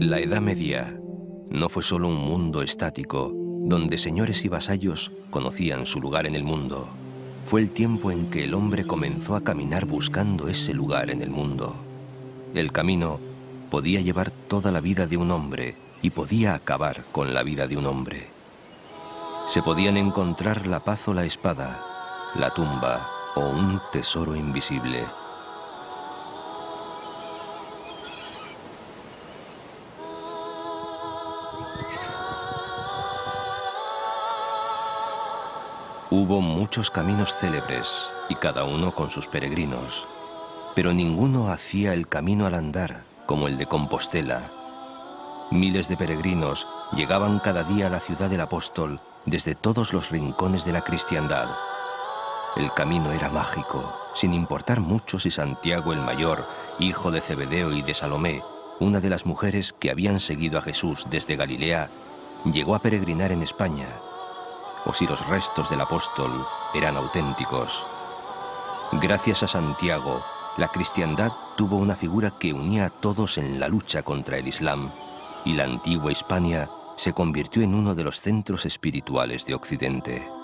La Edad Media no fue solo un mundo estático, donde señores y vasallos conocían su lugar en el mundo. Fue el tiempo en que el hombre comenzó a caminar buscando ese lugar en el mundo. El camino podía llevar toda la vida de un hombre y podía acabar con la vida de un hombre. Se podían encontrar la paz o la espada, la tumba o un tesoro invisible. Hubo muchos caminos célebres, y cada uno con sus peregrinos, pero ninguno hacía el camino al andar, como el de Compostela. Miles de peregrinos llegaban cada día a la ciudad del apóstol desde todos los rincones de la cristiandad. El camino era mágico, sin importar mucho si Santiago el Mayor, hijo de Zebedeo y de Salomé, una de las mujeres que habían seguido a Jesús desde Galilea, llegó a peregrinar en España, o si los restos del apóstol eran auténticos. Gracias a Santiago, la cristiandad tuvo una figura que unía a todos en la lucha contra el Islam, y la antigua Hispania se convirtió en uno de los centros espirituales de Occidente.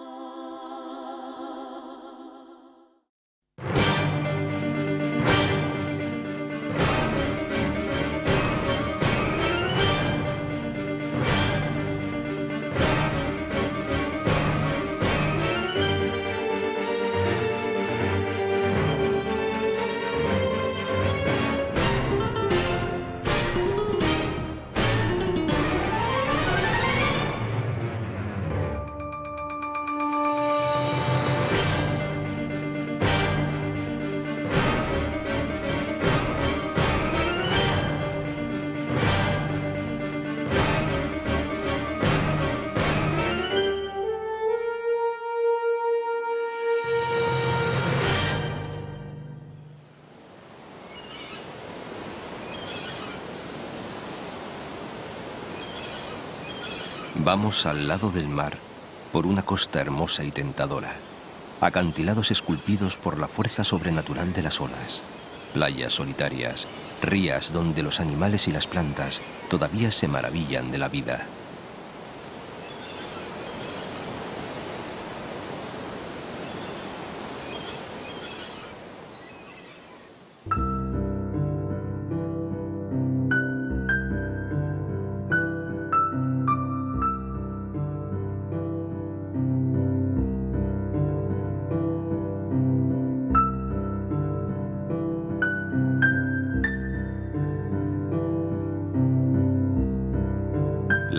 Vamos al lado del mar, por una costa hermosa y tentadora. Acantilados esculpidos por la fuerza sobrenatural de las olas. Playas solitarias, rías donde los animales y las plantas todavía se maravillan de la vida.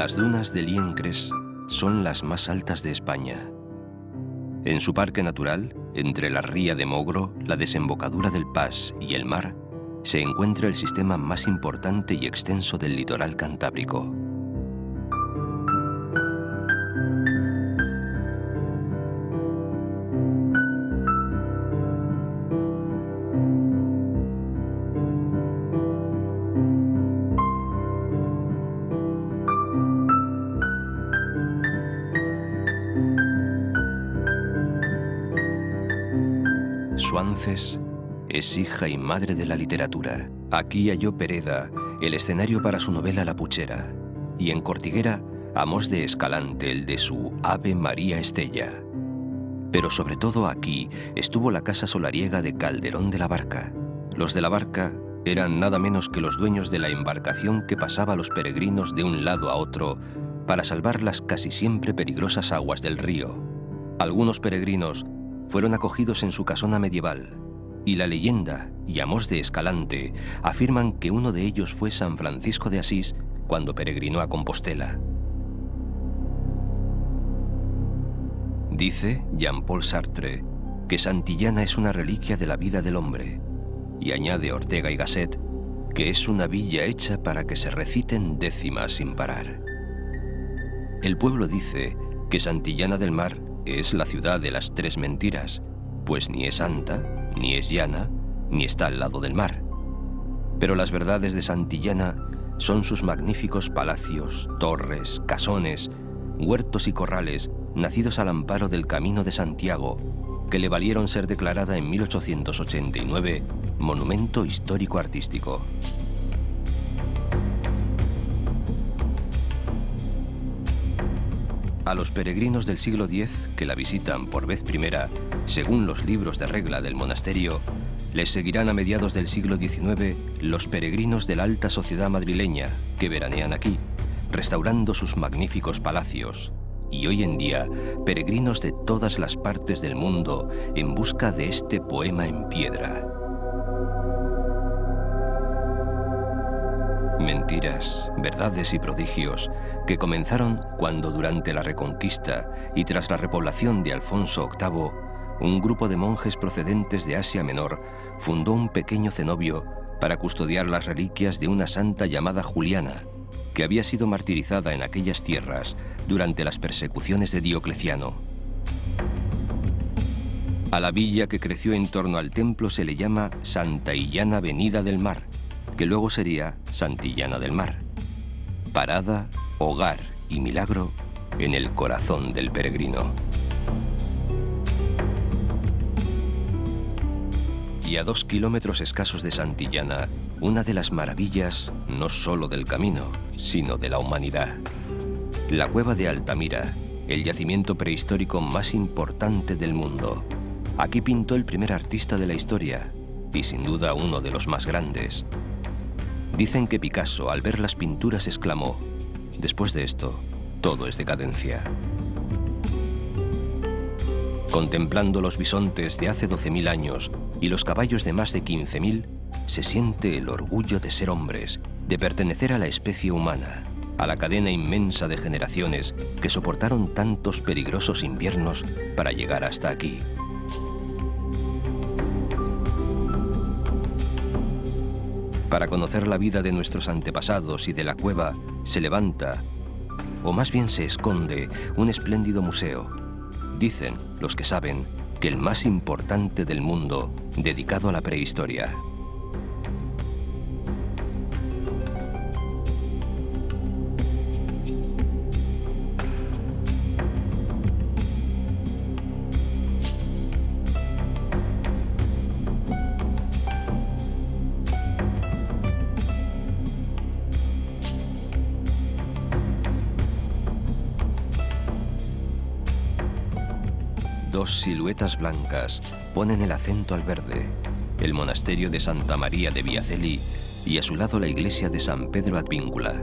Las dunas de Liencres son las más altas de España. En su parque natural, entre la ría de Mogro, la desembocadura del Pas y el mar, se encuentra el sistema más importante y extenso del litoral cantábrico. Suances es hija y madre de la literatura. Aquí halló Pereda el escenario para su novela La Puchera, y en Cortiguera Amós de Escalante el de su Ave María Estella. Pero sobre todo aquí estuvo la casa solariega de Calderón de la Barca. Los de la Barca eran nada menos que los dueños de la embarcación que pasaba a los peregrinos de un lado a otro para salvar las casi siempre peligrosas aguas del río. Algunos peregrinos fueron acogidos en su casona medieval, y la leyenda y Amós de Escalante afirman que uno de ellos fue San Francisco de Asís cuando peregrinó a Compostela. Dice Jean-Paul Sartre que Santillana es una reliquia de la vida del hombre, y añade Ortega y Gasset que es una villa hecha para que se reciten décimas sin parar. El pueblo dice que Santillana del Mar es la ciudad de las tres mentiras, pues ni es santa, ni es llana, ni está al lado del mar. Pero las verdades de Santillana son sus magníficos palacios, torres, casones, huertos y corrales nacidos al amparo del Camino de Santiago, que le valieron ser declarada en 1889 Monumento Histórico Artístico. A los peregrinos del siglo X que la visitan por vez primera, según los libros de regla del monasterio, les seguirán a mediados del siglo XIX los peregrinos de la alta sociedad madrileña que veranean aquí, restaurando sus magníficos palacios, y hoy en día peregrinos de todas las partes del mundo en busca de este poema en piedra. Mentiras, verdades y prodigios que comenzaron cuando durante la Reconquista y tras la repoblación de Alfonso VIII, un grupo de monjes procedentes de Asia Menor fundó un pequeño cenobio para custodiar las reliquias de una santa llamada Juliana, que había sido martirizada en aquellas tierras durante las persecuciones de Diocleciano. A la villa que creció en torno al templo se le llama Santa Illana Venida del Mar, que luego sería Santillana del Mar. Parada, hogar y milagro en el corazón del peregrino. Y a 2 kilómetros escasos de Santillana, una de las maravillas no solo del camino, sino de la humanidad. La cueva de Altamira, el yacimiento prehistórico más importante del mundo. Aquí pintó el primer artista de la historia, y sin duda uno de los más grandes. Dicen que Picasso, al ver las pinturas, exclamó: después de esto, todo es decadencia. Contemplando los bisontes de hace 12.000 años y los caballos de más de 15.000, se siente el orgullo de ser hombres, de pertenecer a la especie humana, a la cadena inmensa de generaciones que soportaron tantos peligrosos inviernos para llegar hasta aquí. Para conocer la vida de nuestros antepasados y de la cueva, se levanta, o más bien se esconde, un espléndido museo. Dicen los que saben que el más importante del mundo, dedicado a la prehistoria. Dos siluetas blancas ponen el acento al verde, el monasterio de Santa María de Viaceli y a su lado la iglesia de San Pedro Advíncula.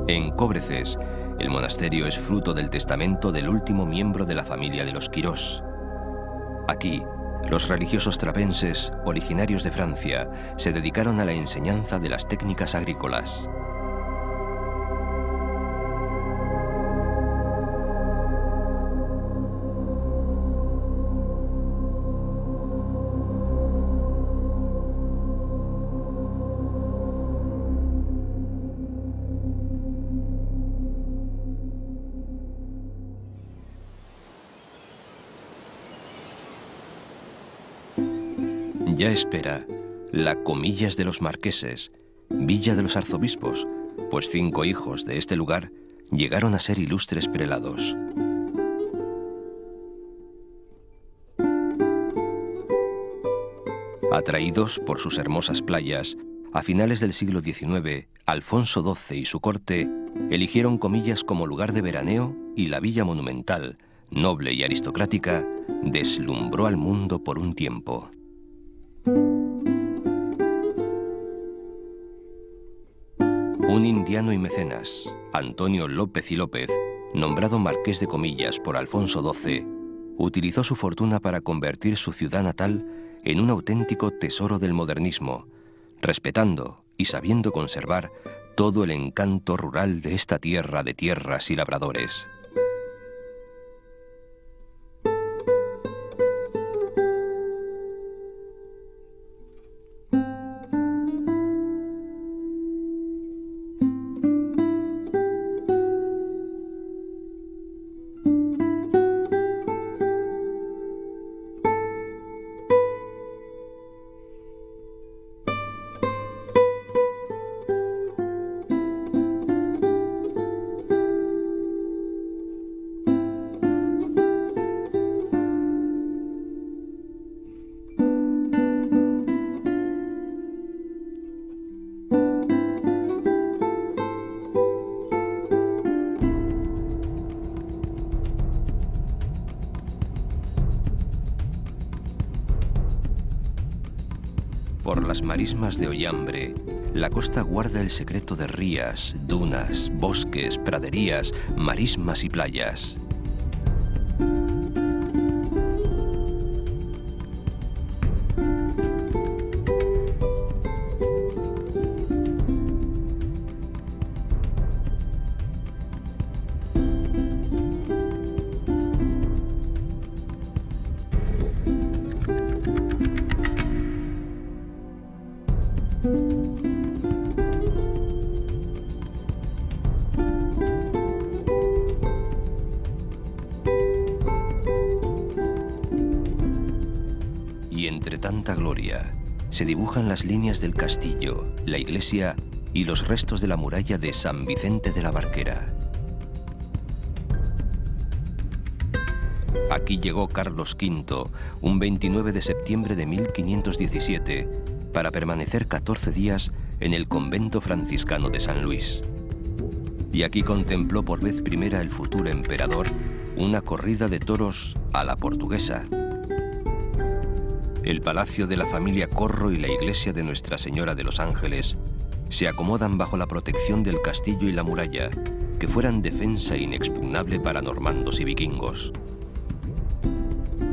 En Cóbreces, el monasterio es fruto del testamento del último miembro de la familia de los Quirós. Aquí, los religiosos trapenses, originarios de Francia, se dedicaron a la enseñanza de las técnicas agrícolas. Ya espera la Comillas de los Marqueses, villa de los arzobispos, pues 5 hijos de este lugar llegaron a ser ilustres prelados. Atraídos por sus hermosas playas, a finales del siglo XIX, Alfonso XII y su corte eligieron Comillas como lugar de veraneo y la villa monumental, noble y aristocrática, deslumbró al mundo por un tiempo. Un indiano y mecenas, Antonio López y López, nombrado marqués de Comillas por Alfonso XII, utilizó su fortuna para convertir su ciudad natal en un auténtico tesoro del modernismo, respetando y sabiendo conservar todo el encanto rural de esta tierra de tierras y labradores. por las marismas de Ollambre, la costa guarda el secreto de rías, dunas, bosques, praderías, marismas y playas. Y entre tanta gloria, se dibujan las líneas del castillo, la iglesia y los restos de la muralla de San Vicente de la Barquera. Aquí llegó Carlos V, un 29 de septiembre de 1517, para permanecer 14 días en el convento franciscano de San Luis. Y aquí contempló por vez primera el futuro emperador una corrida de toros a la portuguesa. El palacio de la familia Corro y la iglesia de Nuestra Señora de los Ángeles se acomodan bajo la protección del castillo y la muralla, que fueran defensa inexpugnable para normandos y vikingos.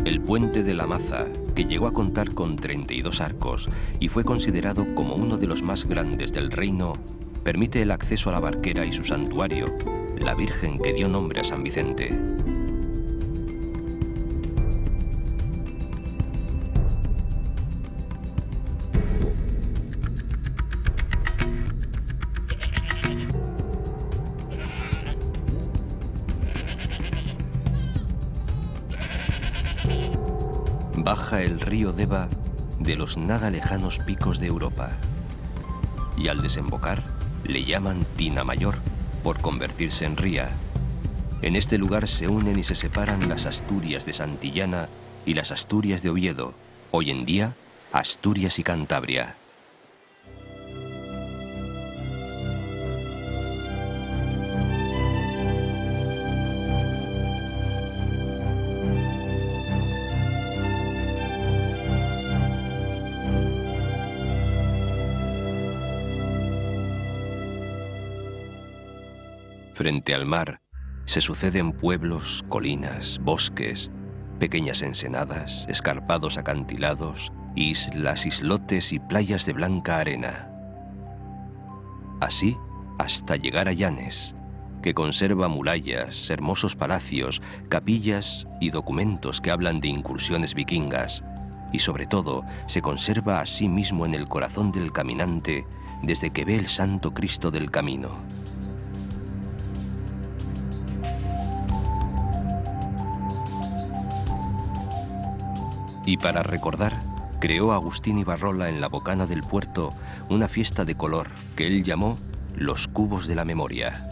El puente de la Maza, que llegó a contar con 32 arcos y fue considerado como uno de los más grandes del reino, permite el acceso a la Barquera y su santuario, la Virgen que dio nombre a San Vicente. Baja el río Deva de los nada lejanos picos de Europa. Y al desembocar, le llaman Tina Mayor, por convertirse en ría. En este lugar se unen y se separan las Asturias de Santillana y las Asturias de Oviedo, hoy en día, Asturias y Cantabria. Frente al mar se suceden pueblos, colinas, bosques, pequeñas ensenadas, escarpados acantilados, islas, islotes y playas de blanca arena. Así hasta llegar a Llanes, que conserva murallas, hermosos palacios, capillas y documentos que hablan de incursiones vikingas, y sobre todo se conserva a sí mismo en el corazón del caminante desde que ve el Santo Cristo del Camino. Y para recordar, creó Agustín Ibarrola en la bocana del puerto una fiesta de color que él llamó Los Cubos de la Memoria.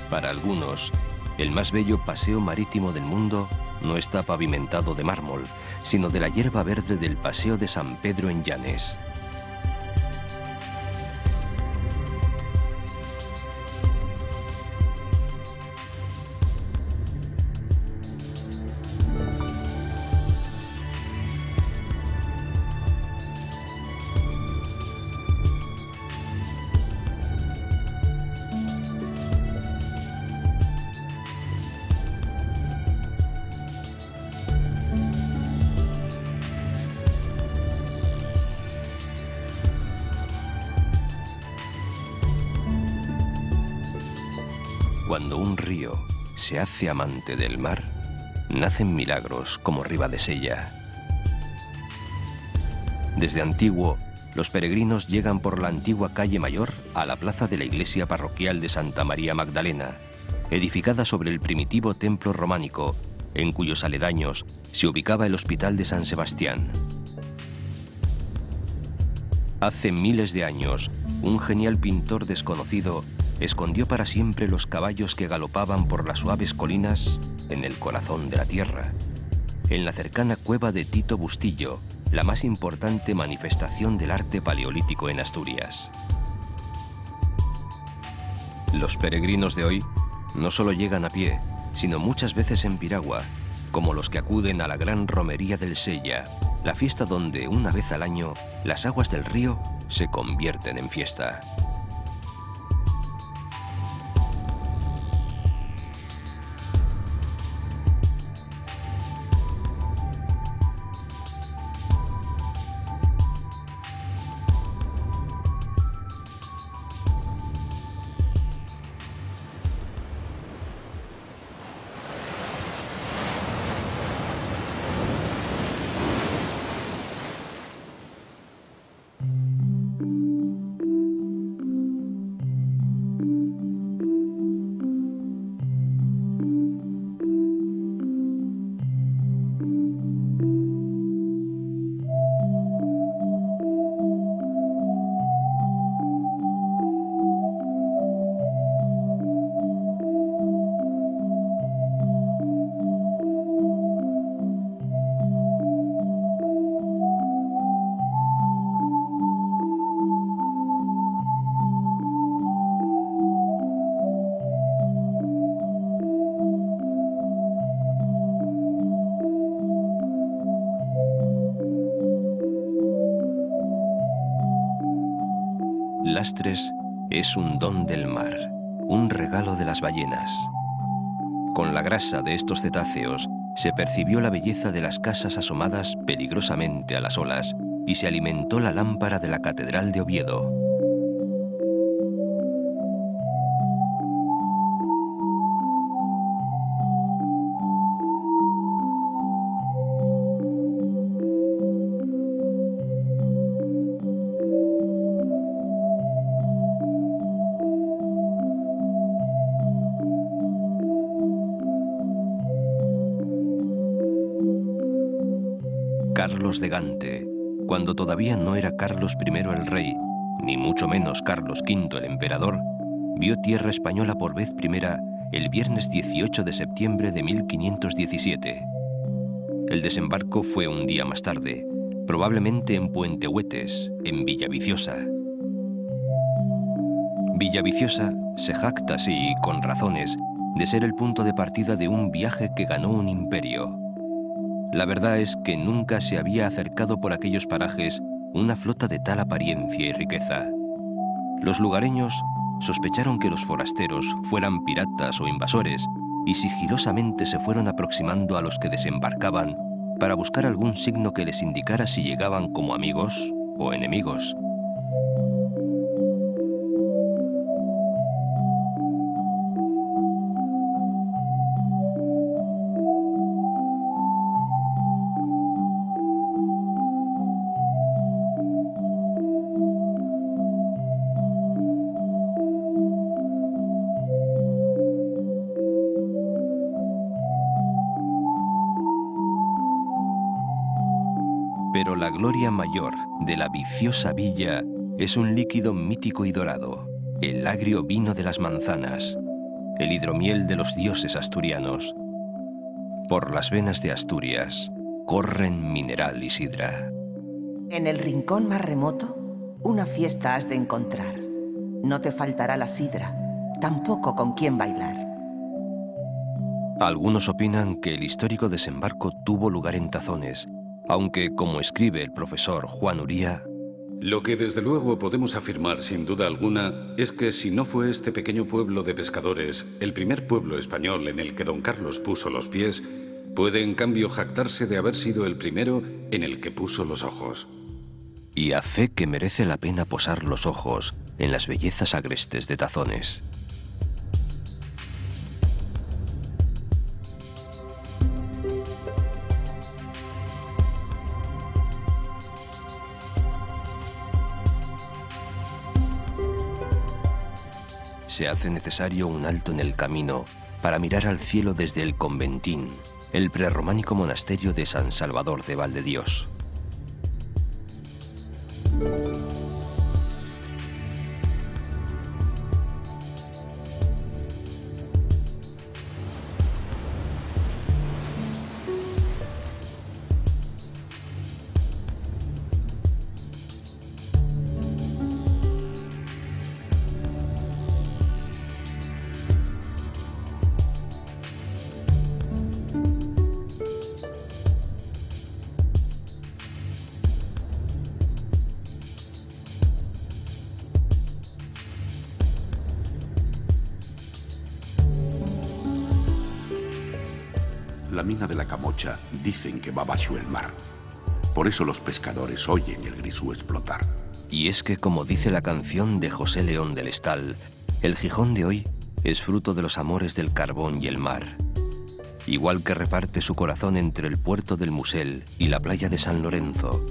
Para algunos, el más bello paseo marítimo del mundo no está pavimentado de mármol, sino de la hierba verde del Paseo de San Pedro en Llanes. Cuando un río se hace amante del mar, nacen milagros como Ribadesella. Desde antiguo, los peregrinos llegan por la antigua calle Mayor a la plaza de la iglesia parroquial de Santa María Magdalena, edificada sobre el primitivo templo románico, en cuyos aledaños se ubicaba el Hospital de San Sebastián. Hace miles de años, un genial pintor desconocido escondió para siempre los caballos que galopaban por las suaves colinas en el corazón de la tierra, en la cercana cueva de Tito Bustillo, la más importante manifestación del arte paleolítico en Asturias. Los peregrinos de hoy no solo llegan a pie, sino muchas veces en piragua, como los que acuden a la gran romería del Sella, la fiesta donde una vez al año las aguas del río se convierten en fiesta. Lastres es un don del mar, un regalo de las ballenas. Con la grasa de estos cetáceos se percibió la belleza de las casas asomadas peligrosamente a las olas y se alimentó la lámpara de la Catedral de Oviedo. Carlos de Gante, cuando todavía no era Carlos I el rey, ni mucho menos Carlos V el emperador, vio tierra española por vez primera el viernes 18 de septiembre de 1517. El desembarco fue un día más tarde, probablemente en Puente Huetes, en Villaviciosa. Villaviciosa se jacta, sí, con razones, de ser el punto de partida de un viaje que ganó un imperio. La verdad es que nunca se había acercado por aquellos parajes una flota de tal apariencia y riqueza. Los lugareños sospecharon que los forasteros fueran piratas o invasores y sigilosamente se fueron aproximando a los que desembarcaban para buscar algún signo que les indicara si llegaban como amigos o enemigos. Pero la gloria mayor de la viciosa villa es un líquido mítico y dorado, el agrio vino de las manzanas, el hidromiel de los dioses asturianos. Por las venas de Asturias corren mineral y sidra. En el rincón más remoto, una fiesta has de encontrar. No te faltará la sidra, tampoco con quién bailar. Algunos opinan que el histórico desembarco tuvo lugar en Tazones, aunque, como escribe el profesor Juan Uría, lo que desde luego podemos afirmar sin duda alguna es que si no fue este pequeño pueblo de pescadores el primer pueblo español en el que don Carlos puso los pies, puede en cambio jactarse de haber sido el primero en el que puso los ojos. Y a fe que merece la pena posar los ojos en las bellezas agrestes de Tazones. Se hace necesario un alto en el camino para mirar al cielo desde el conventín, el prerrománico monasterio de San Salvador de Valdedios. la mina de la Camocha dicen que va bajo el mar. Por eso los pescadores oyen el grisú explotar. Y es que, como dice la canción de José León del Estal, el Gijón de hoy es fruto de los amores del carbón y el mar. Igual que reparte su corazón entre el puerto del Musel y la playa de San Lorenzo,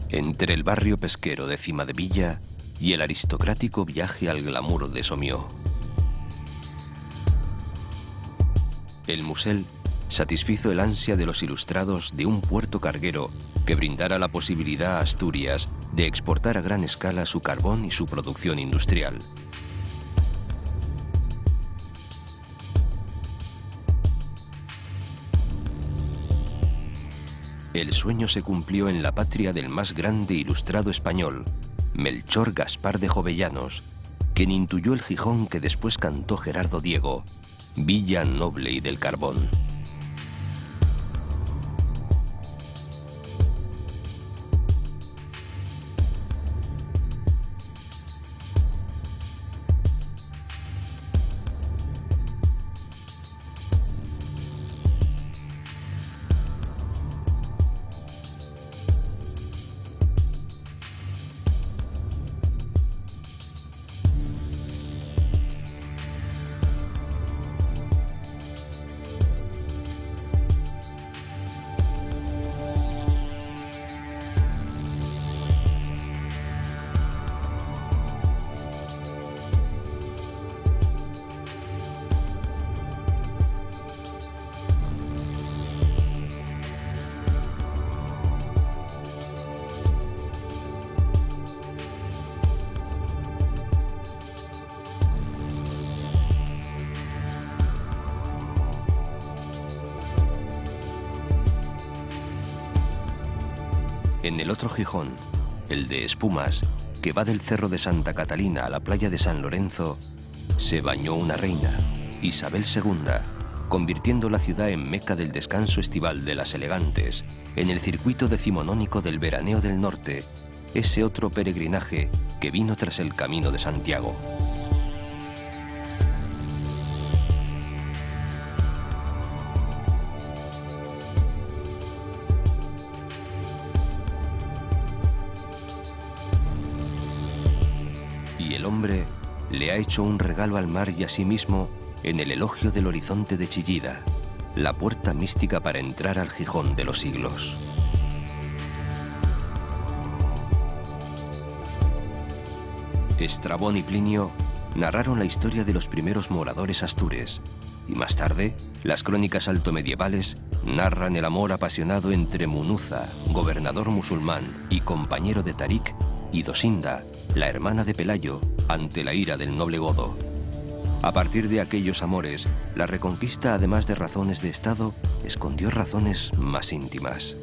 entre el barrio pesquero de Cimadevilla y el aristocrático viaje al glamour de Somió. El Musel satisfizo el ansia de los ilustrados de un puerto carguero que brindara la posibilidad a Asturias de exportar a gran escala su carbón y su producción industrial. El sueño se cumplió en la patria del más grande ilustrado español, Melchor Gaspar de Jovellanos, quien intuyó el Gijón que después cantó Gerardo Diego, Villa noble y del carbón. En el otro Gijón, el de Espumas, que va del Cerro de Santa Catalina a la playa de San Lorenzo, se bañó una reina, Isabel II, convirtiendo la ciudad en meca del descanso estival de las elegantes, en el circuito decimonónico del veraneo del norte, ese otro peregrinaje que vino tras el Camino de Santiago. El hombre le ha hecho un regalo al mar y a sí mismo en el elogio del horizonte de Chillida, la puerta mística para entrar al Gijón de los siglos. Estrabón y Plinio narraron la historia de los primeros moradores astures, y más tarde, las crónicas altomedievales narran el amor apasionado entre Munuza, gobernador musulmán y compañero de Tarik, y Dosinda, la hermana de Pelayo, ante la ira del noble godo. A partir de aquellos amores, la reconquista, además de razones de Estado, escondió razones más íntimas.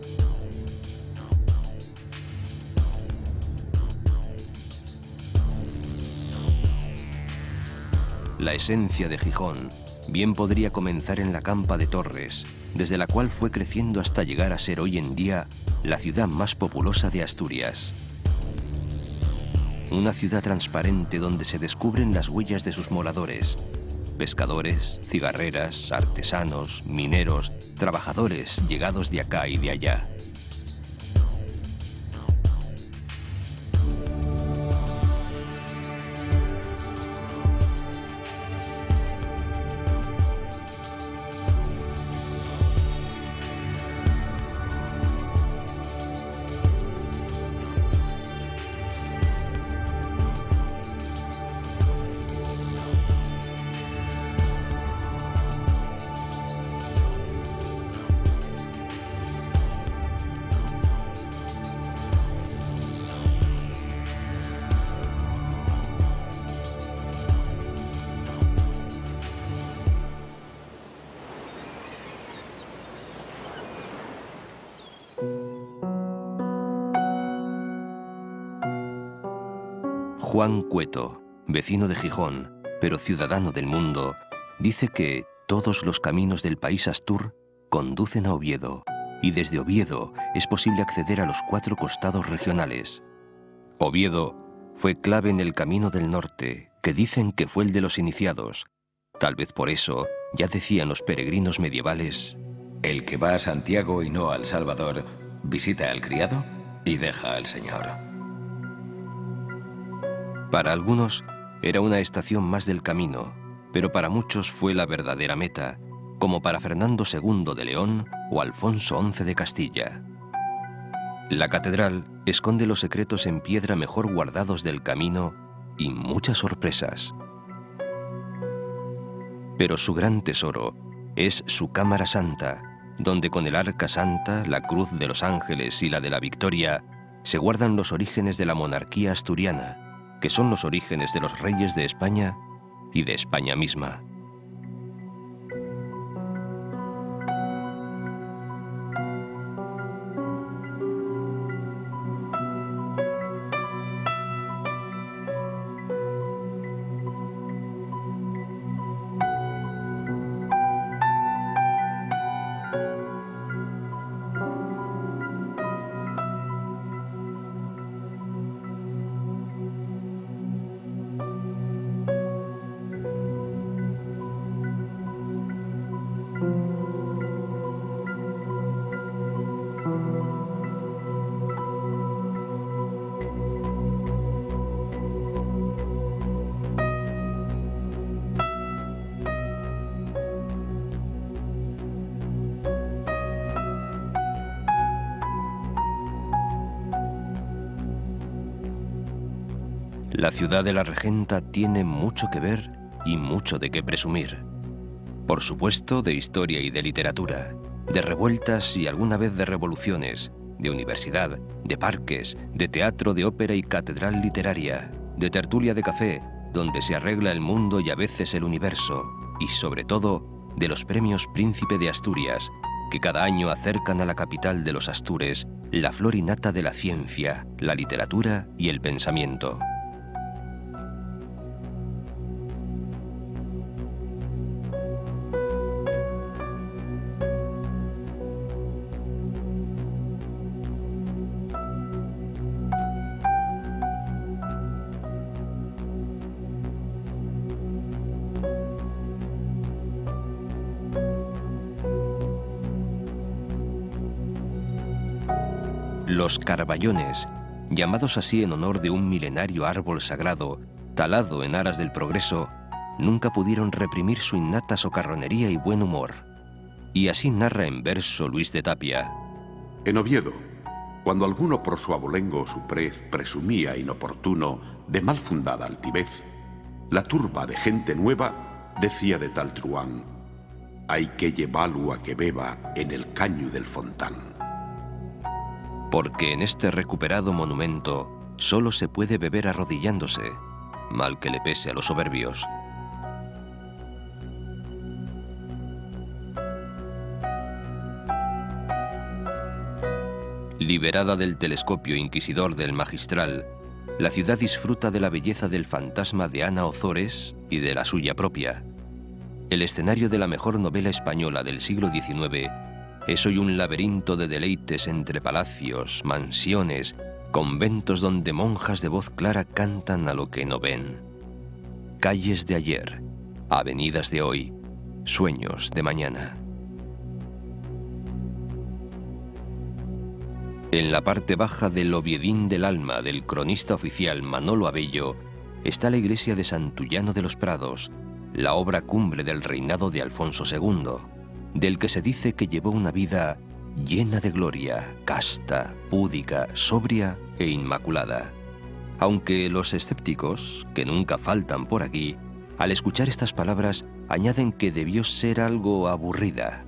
La esencia de Gijón bien podría comenzar en la Campa de Torres, desde la cual fue creciendo hasta llegar a ser hoy en día la ciudad más populosa de Asturias. Una ciudad transparente donde se descubren las huellas de sus moradores. Pescadores, cigarreras, artesanos, mineros, trabajadores llegados de acá y de allá. Juan Cueto, vecino de Gijón, pero ciudadano del mundo, dice que todos los caminos del país astur conducen a Oviedo, y desde Oviedo es posible acceder a los 4 costados regionales. Oviedo fue clave en el Camino del Norte, que dicen que fue el de los iniciados. Tal vez por eso ya decían los peregrinos medievales: el que va a Santiago y no al Salvador, visita al criado y deja al Señor. Para algunos era una estación más del camino, pero para muchos fue la verdadera meta, como para Fernando II de León o Alfonso XI de Castilla. La catedral esconde los secretos en piedra mejor guardados del camino y muchas sorpresas. Pero su gran tesoro es su Cámara Santa, donde con el Arca Santa, la Cruz de los Ángeles y la de la Victoria se guardan los orígenes de la monarquía asturiana, que son los orígenes de los reyes de España y de España misma. La ciudad de la Regenta tiene mucho que ver y mucho de qué presumir. Por supuesto, de historia y de literatura, de revueltas y alguna vez de revoluciones, de universidad, de parques, de teatro, de ópera y catedral literaria, de tertulia de café, donde se arregla el mundo y a veces el universo, y sobre todo, de los premios Príncipe de Asturias, que cada año acercan a la capital de los Astures la flor innata de la ciencia, la literatura y el pensamiento. Los Carballones, llamados así en honor de un milenario árbol sagrado, talado en aras del progreso, nunca pudieron reprimir su innata socarronería y buen humor. Y así narra en verso Luis de Tapia. En Oviedo, cuando alguno por su abolengo o su prez presumía inoportuno de mal fundada altivez, la turba de gente nueva decía de tal truán: hay que llevarlo a que beba en el caño del fontán. Porque en este recuperado monumento solo se puede beber arrodillándose, mal que le pese a los soberbios. Liberada del telescopio inquisidor del magistral, la ciudad disfruta de la belleza del fantasma de Ana Ozores y de la suya propia. El escenario de la mejor novela española del siglo XIX es hoy un laberinto de deleites entre palacios, mansiones, conventos donde monjas de voz clara cantan a lo que no ven. Calles de ayer, avenidas de hoy, sueños de mañana. En la parte baja del Oviedín del alma del cronista oficial Manolo Abello está la iglesia de Santullano de los Prados, la obra cumbre del reinado de Alfonso II, del que se dice que llevó una vida llena de gloria, casta, púdica, sobria e inmaculada. Aunque los escépticos, que nunca faltan por aquí, al escuchar estas palabras añaden que debió ser algo aburrida.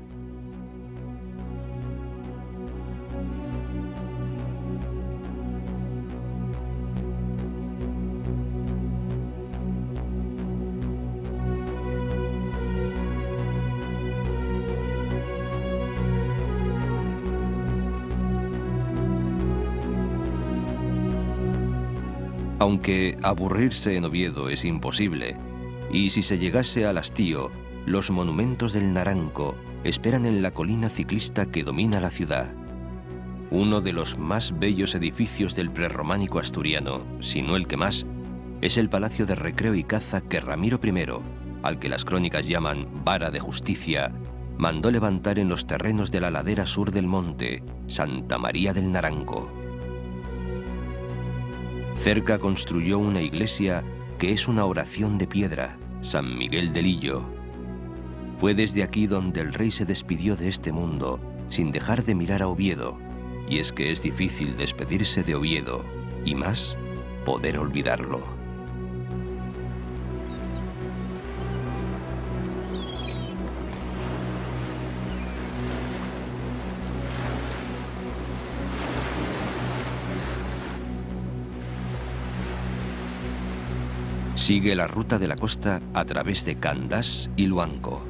Aunque aburrirse en Oviedo es imposible, y si se llegase al hastío, los monumentos del Naranco esperan en la colina ciclista que domina la ciudad. Uno de los más bellos edificios del prerrománico asturiano, si no el que más, es el Palacio de Recreo y Caza que Ramiro I, al que las crónicas llaman vara de justicia, mandó levantar en los terrenos de la ladera sur del monte Santa María del Naranco. Cerca construyó una iglesia que es una oración de piedra, San Miguel de Lillo. Fue desde aquí donde el rey se despidió de este mundo sin dejar de mirar a Oviedo, y es que es difícil despedirse de Oviedo, y más, poder olvidarlo. Sigue la ruta de la costa a través de Candás y Luanco.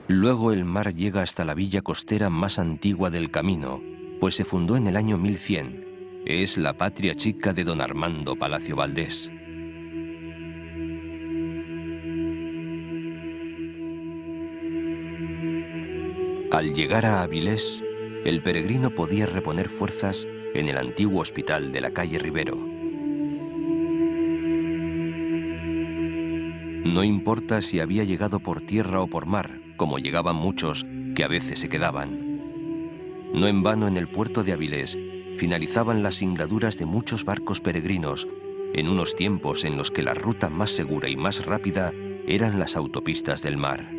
Luego el mar llega hasta la villa costera más antigua del camino, pues se fundó en el año 1100. Es la patria chica de don Armando Palacio Valdés. Al llegar a Avilés, el peregrino podía reponer fuerzas en el antiguo hospital de la calle Rivero. No importa si había llegado por tierra o por mar, como llegaban muchos que a veces se quedaban. No en vano en el puerto de Avilés finalizaban las singaduras de muchos barcos peregrinos en unos tiempos en los que la ruta más segura y más rápida eran las autopistas del mar.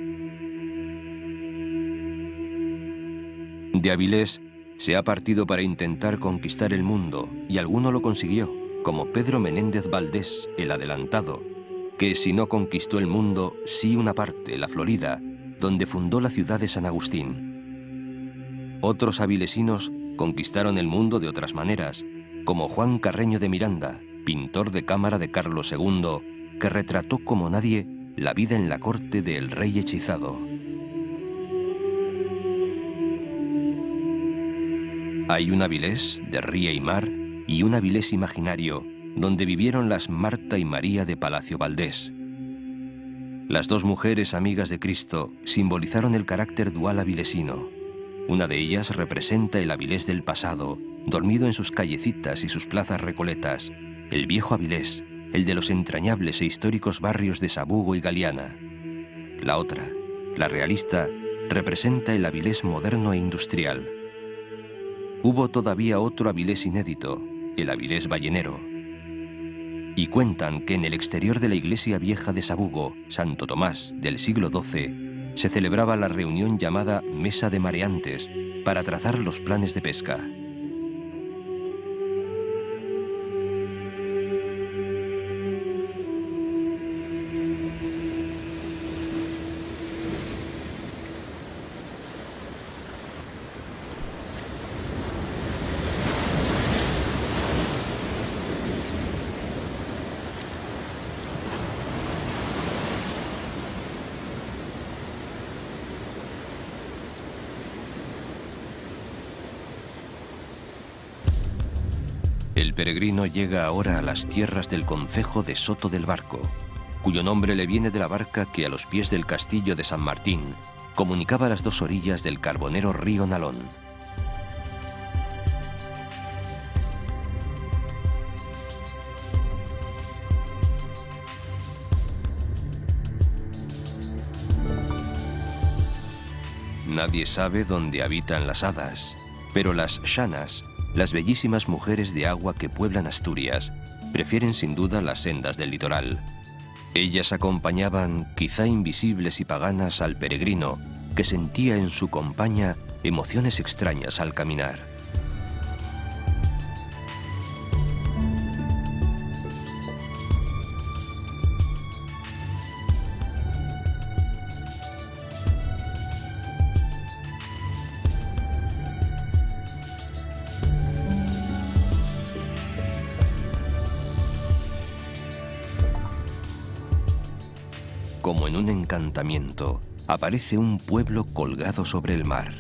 De Avilés se ha partido para intentar conquistar el mundo, y alguno lo consiguió, como Pedro Menéndez Valdés, el adelantado, que si no conquistó el mundo, sí una parte, la Florida, donde fundó la ciudad de San Agustín. Otros avilesinos conquistaron el mundo de otras maneras, como Juan Carreño de Miranda, pintor de cámara de Carlos II, que retrató como nadie la vida en la corte del rey hechizado. Hay un Avilés de ría y mar y un Avilés imaginario donde vivieron las Marta y María de Palacio Valdés. Las dos mujeres amigas de Cristo simbolizaron el carácter dual avilesino. Una de ellas representa el Avilés del pasado, dormido en sus callecitas y sus plazas recoletas, el viejo Avilés, el de los entrañables e históricos barrios de Sabugo y Galiana. La otra, la realista, representa el Avilés moderno e industrial. Hubo todavía otro Avilés inédito, el Avilés ballenero. Y cuentan que en el exterior de la iglesia vieja de Sabugo, Santo Tomás, del siglo XII, se celebraba la reunión llamada Mesa de Mareantes para trazar los planes de pesca. El peregrino llega ahora a las tierras del concejo de Soto del Barco, cuyo nombre le viene de la barca que a los pies del castillo de San Martín comunicaba las dos orillas del carbonero río Nalón. Nadie sabe dónde habitan las hadas, pero las shanas, las bellísimas mujeres de agua que pueblan Asturias, prefieren sin duda las sendas del litoral. Ellas acompañaban, quizá invisibles y paganas, al peregrino, que sentía en su compañía emociones extrañas al caminar. Como en un encantamiento, aparece un pueblo colgado sobre el mar.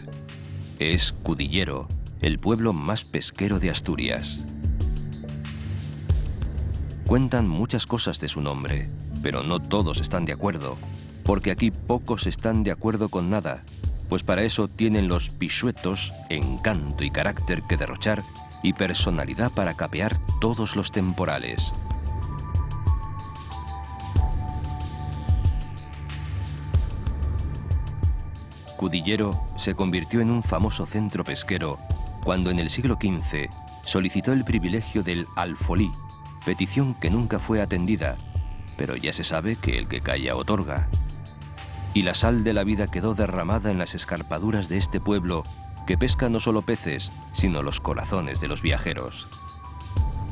Es Cudillero, el pueblo más pesquero de Asturias. Cuentan muchas cosas de su nombre, pero no todos están de acuerdo, porque aquí pocos están de acuerdo con nada, pues para eso tienen los pisuetos encanto y carácter que derrochar y personalidad para capear todos los temporales. Cudillero se convirtió en un famoso centro pesquero cuando en el siglo XV solicitó el privilegio del alfolí, petición que nunca fue atendida, pero ya se sabe que el que calla otorga. Y la sal de la vida quedó derramada en las escarpaduras de este pueblo que pesca no solo peces, sino los corazones de los viajeros.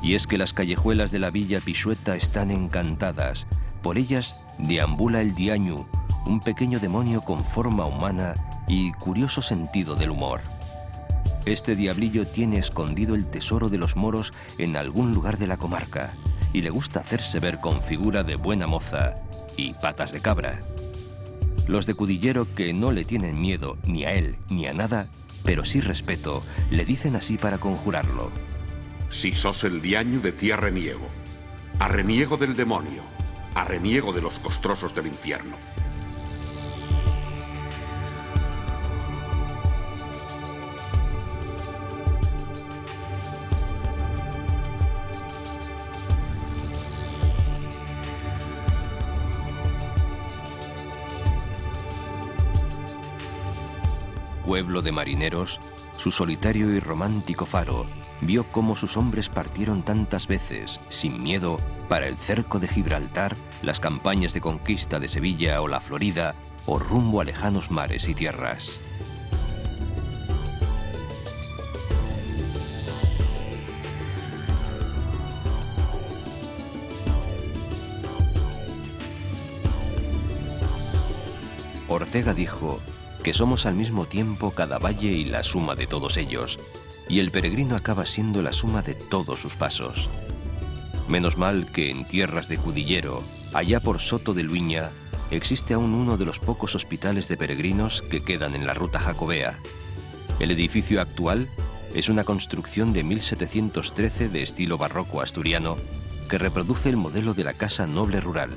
Y es que las callejuelas de la villa Pisueta están encantadas. Por ellas deambula el diañu, un pequeño demonio con forma humana y curioso sentido del humor. Este diablillo tiene escondido el tesoro de los moros en algún lugar de la comarca y le gusta hacerse ver con figura de buena moza y patas de cabra. Los de Cudillero, que no le tienen miedo ni a él ni a nada, pero sí respeto, le dicen así para conjurarlo: Si sos el diaño de ti arreniego del demonio, arreniego de los costrosos del infierno. Pueblo de marineros, su solitario y romántico faro vio cómo sus hombres partieron tantas veces, sin miedo, para el cerco de Gibraltar, las campañas de conquista de Sevilla o la Florida, o rumbo a lejanos mares y tierras. Ortega dijo que somos al mismo tiempo cada valle y la suma de todos ellos, y el peregrino acaba siendo la suma de todos sus pasos. Menos mal que en tierras de Cudillero, allá por Soto de Luiña, existe aún uno de los pocos hospitales de peregrinos que quedan en la ruta jacobea. El edificio actual es una construcción de 1713 de estilo barroco asturiano que reproduce el modelo de la casa noble rural.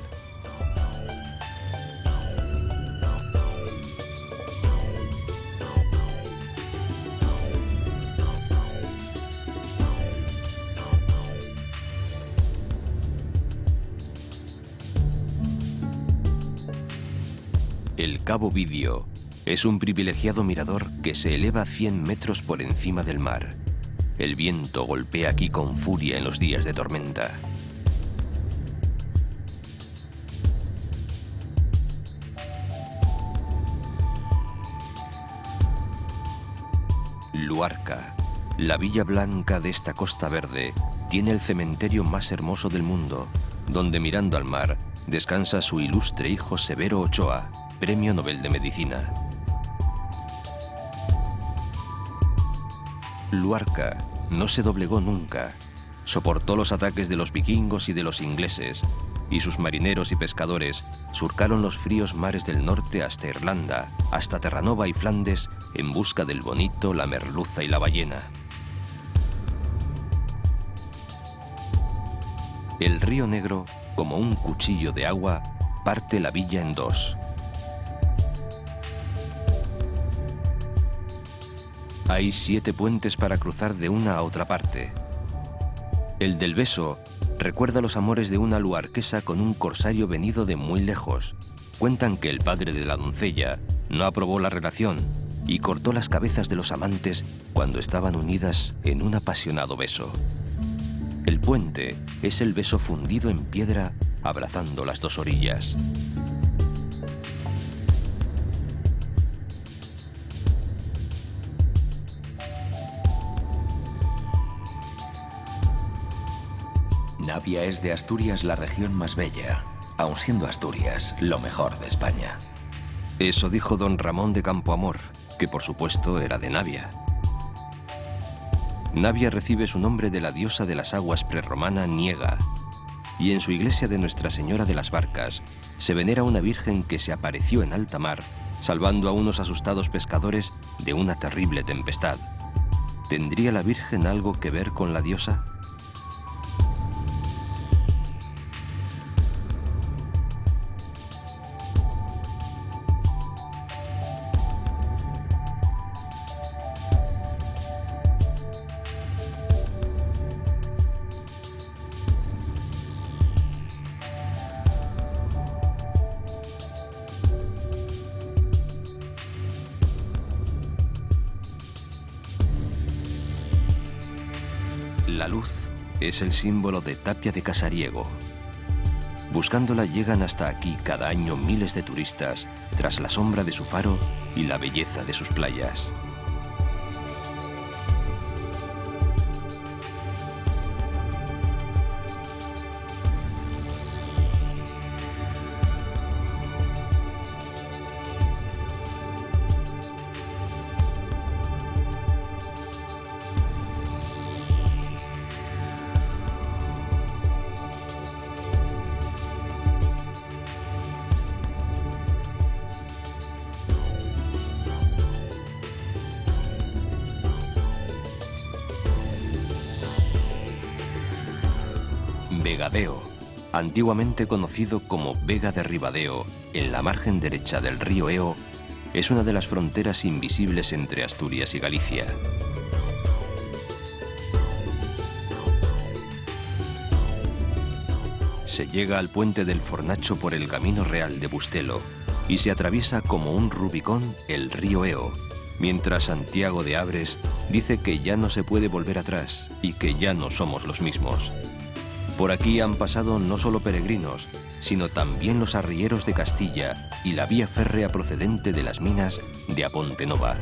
El Cabo Vidio es un privilegiado mirador que se eleva a 100 metros por encima del mar. El viento golpea aquí con furia en los días de tormenta. Luarca, la villa blanca de esta costa verde, tiene el cementerio más hermoso del mundo, donde mirando al mar descansa su ilustre hijo Severo Ochoa, Premio Nobel de Medicina. Luarca no se doblegó nunca, soportó los ataques de los vikingos y de los ingleses, y sus marineros y pescadores surcaron los fríos mares del norte hasta Irlanda, hasta Terranova y Flandes, en busca del bonito, la merluza y la ballena. El río Negro, como un cuchillo de agua, parte la villa en dos. Hay 7 puentes para cruzar de una a otra parte. El del Beso recuerda los amores de una luarquesa con un corsario venido de muy lejos. Cuentan que el padre de la doncella no aprobó la relación y cortó las cabezas de los amantes cuando estaban unidas en un apasionado beso. El puente es el beso fundido en piedra abrazando las dos orillas. Navia es de Asturias la región más bella, aun siendo Asturias lo mejor de España. Eso dijo don Ramón de Campoamor, que por supuesto era de Navia. Navia recibe su nombre de la diosa de las aguas prerromana Niega, y en su iglesia de Nuestra Señora de las Barcas se venera una virgen que se apareció en alta mar, salvando a unos asustados pescadores de una terrible tempestad. ¿Tendría la virgen algo que ver con la diosa? La luz es el símbolo de Tapia de Casariego. Buscándola llegan hasta aquí cada año miles de turistas tras la sombra de su faro y la belleza de sus playas. Vegadeo, antiguamente conocido como Vega de Ribadeo, en la margen derecha del río Eo, es una de las fronteras invisibles entre Asturias y Galicia. Se llega al puente del Fornacho por el Camino Real de Bustelo y se atraviesa como un Rubicón el río Eo, mientras Santiago de Abres dice que ya no se puede volver atrás y que ya no somos los mismos. Por aquí han pasado no solo peregrinos, sino también los arrieros de Castilla y la vía férrea procedente de las minas de Apontenova.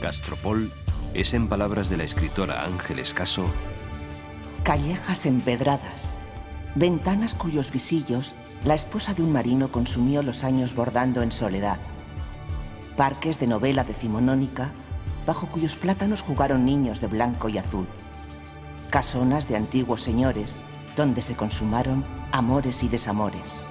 Castropol es, en palabras de la escritora Ángeles Caso, callejas empedradas, ventanas cuyos visillos la esposa de un marino consumió los años bordando en soledad, parques de novela decimonónica, bajo cuyos plátanos jugaron niños de blanco y azul, casonas de antiguos señores, donde se consumaron amores y desamores.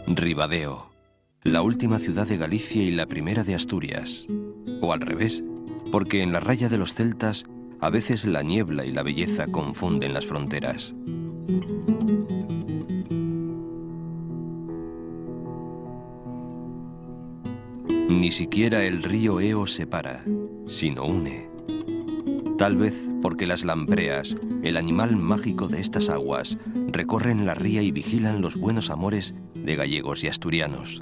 Ribadeo, la última ciudad de Galicia y la primera de Asturias. O al revés, porque en la raya de los celtas a veces la niebla y la belleza confunden las fronteras. Ni siquiera el río Eo separa, sino une. Tal vez porque las lampreas, el animal mágico de estas aguas, recorren la ría y vigilan los buenos amores de gallegos y asturianos.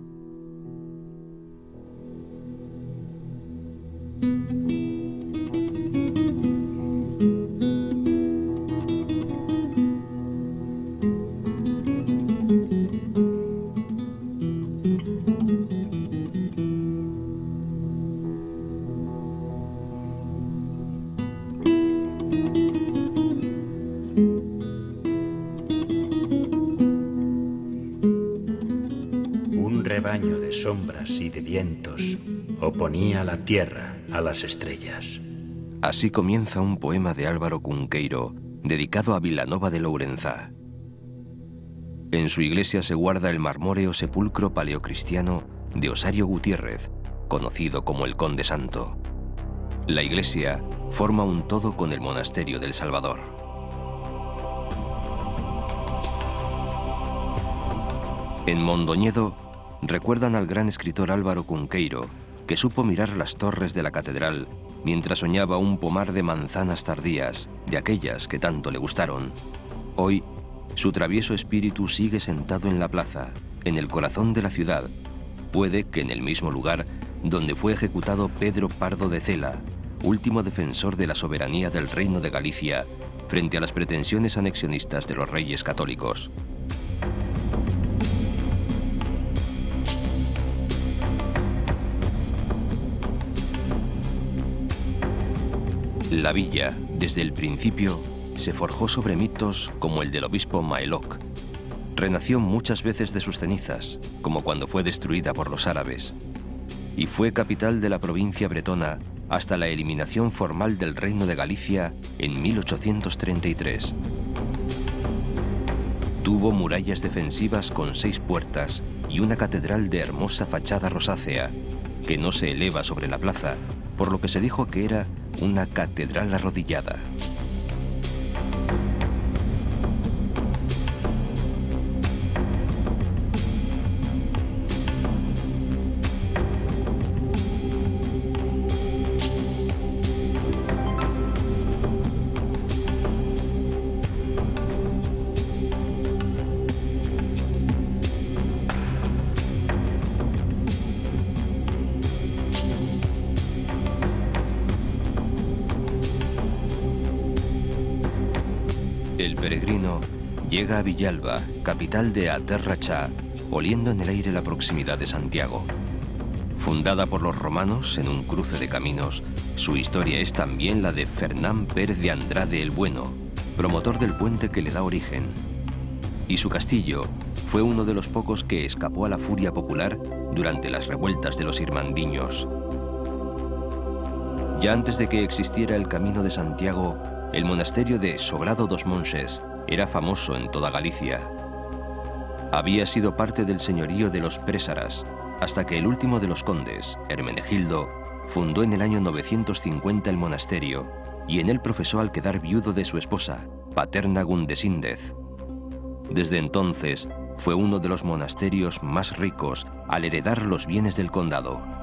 Rebaño de sombras y de vientos oponía la tierra a las estrellas. Así comienza un poema de Álvaro Cunqueiro, dedicado a Vilanova de Lourenzá. En su iglesia se guarda el marmóreo sepulcro paleocristiano de Osario Gutiérrez, conocido como el Conde Santo. La iglesia forma un todo con el monasterio del Salvador. En Mondoñedo recuerdan al gran escritor Álvaro Cunqueiro, que supo mirar las torres de la catedral mientras soñaba un pomar de manzanas tardías, de aquellas que tanto le gustaron. Hoy, su travieso espíritu sigue sentado en la plaza, en el corazón de la ciudad, puede que en el mismo lugar donde fue ejecutado Pedro Pardo de Cela, último defensor de la soberanía del Reino de Galicia, frente a las pretensiones anexionistas de los reyes católicos. La villa, desde el principio, se forjó sobre mitos como el del obispo Maeloc. Renació muchas veces de sus cenizas, como cuando fue destruida por los árabes. Y fue capital de la provincia bretona hasta la eliminación formal del Reino de Galicia en 1833. Tuvo murallas defensivas con 6 puertas y una catedral de hermosa fachada rosácea, que no se eleva sobre la plaza, por lo que se dijo que era una catedral arrodillada. El peregrino llega a Villalba, capital de Aterrachá, oliendo en el aire la proximidad de Santiago. Fundada por los romanos en un cruce de caminos, su historia es también la de Fernán Pérez de Andrade el Bueno, promotor del puente que le da origen. Y su castillo fue uno de los pocos que escapó a la furia popular durante las revueltas de los irmandiños. Ya antes de que existiera el Camino de Santiago, el monasterio de Sobrado dos Monses era famoso en toda Galicia. Había sido parte del señorío de los Présaras, hasta que el último de los condes, Hermenegildo, fundó en el año 950 el monasterio y en él profesó al quedar viudo de su esposa, Paterna Gundesíndez. Desde entonces fue uno de los monasterios más ricos al heredar los bienes del condado.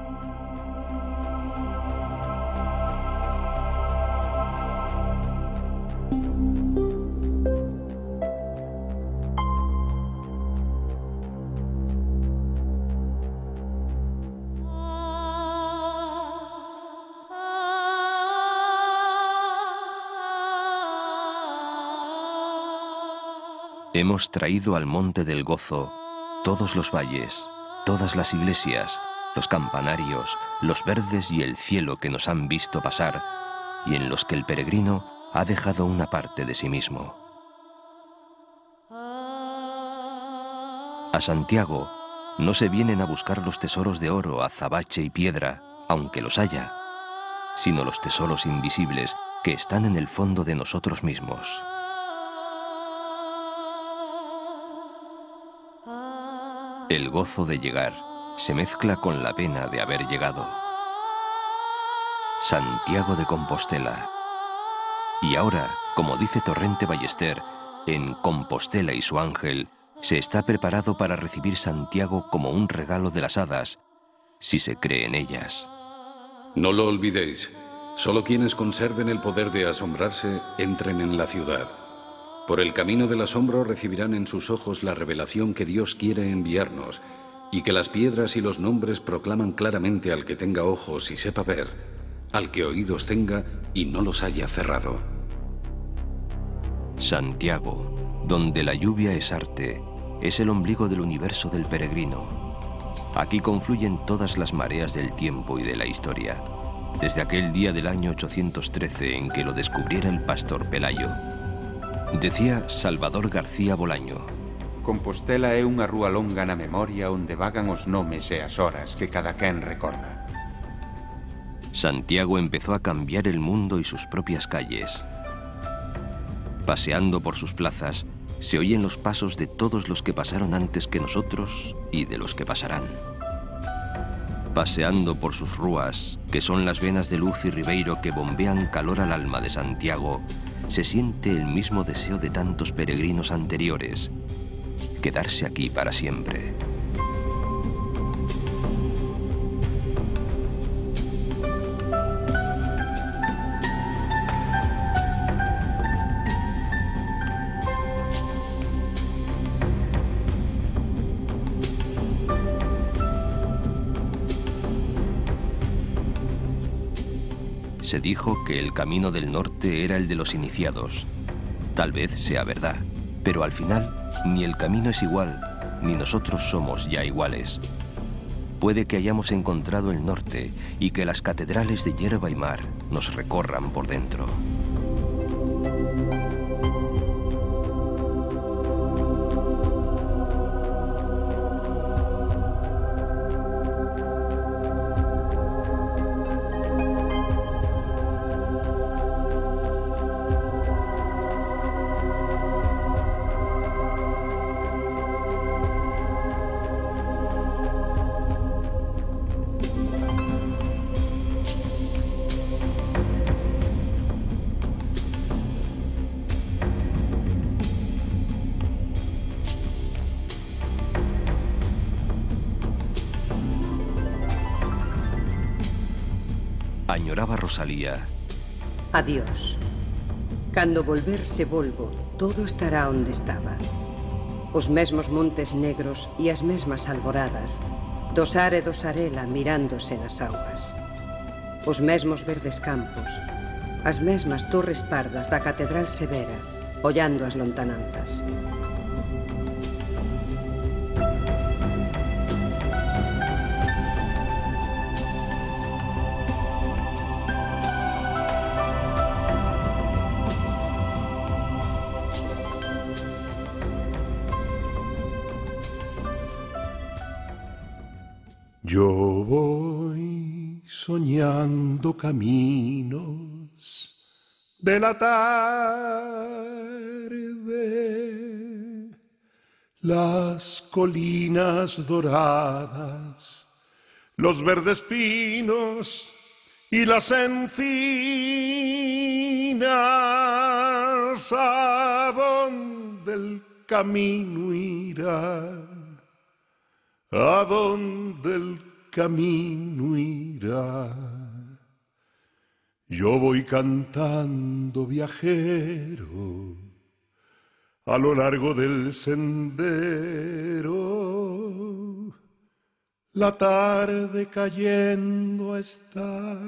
Hemos traído al monte del gozo todos los valles, todas las iglesias, los campanarios, los verdes y el cielo que nos han visto pasar y en los que el peregrino ha dejado una parte de sí mismo. A Santiago no se vienen a buscar los tesoros de oro, azabache y piedra, aunque los haya, sino los tesoros invisibles que están en el fondo de nosotros mismos. El gozo de llegar se mezcla con la pena de haber llegado. Santiago de Compostela. Y ahora, como dice Torrente Ballester, en Compostela y su ángel, se está preparado para recibir Santiago como un regalo de las hadas, si se cree en ellas. No lo olvidéis, solo quienes conserven el poder de asombrarse entren en la ciudad. Por el camino del asombro recibirán en sus ojos la revelación que Dios quiere enviarnos y que las piedras y los nombres proclaman claramente al que tenga ojos y sepa ver, al que oídos tenga y no los haya cerrado. Santiago, donde la lluvia es arte, es el ombligo del universo del peregrino. Aquí confluyen todas las mareas del tiempo y de la historia, desde aquel día del año 813 en que lo descubriera el pastor Pelayo. Decía Salvador García Bolaño: Compostela é unha rúa longa na memoria onde vagan os nomes e as horas que cada quen recorda. Santiago empezó a cambiar el mundo y sus propias calles. Paseando por sus plazas, se oyen los pasos de todos los que pasaron antes que nosotros y de los que pasarán. Paseando por sus rúas, que son las venas de luz y ribeiro que bombean calor al alma de Santiago, se siente el mismo deseo de tantos peregrinos anteriores: quedarse aquí para siempre. Se dijo que el camino del norte era el de los iniciados. Tal vez sea verdad, pero al final ni el camino es igual, ni nosotros somos ya iguales. Puede que hayamos encontrado el norte y que las catedrales de hierba y mar nos recorran por dentro. Añoraba Rosalía. Adiós. Cando volverse volvo, todo estará onde estaba. Os mesmos montes negros e as mesmas alboradas, do Sar e do Sarela mirándose nas augas. Os mesmos verdes campos, as mesmas torres pardas da Catedral Severa, ollando as lontananzas. Yo voy soñando caminos de la tarde, las colinas doradas, los verdes pinos y las encinas, ¿a dónde el camino irá? ¿A dónde el camino irá? Yo voy cantando viajero a lo largo del sendero. La tarde cayendo está.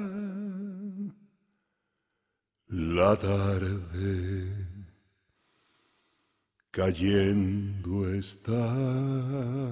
La tarde cayendo está.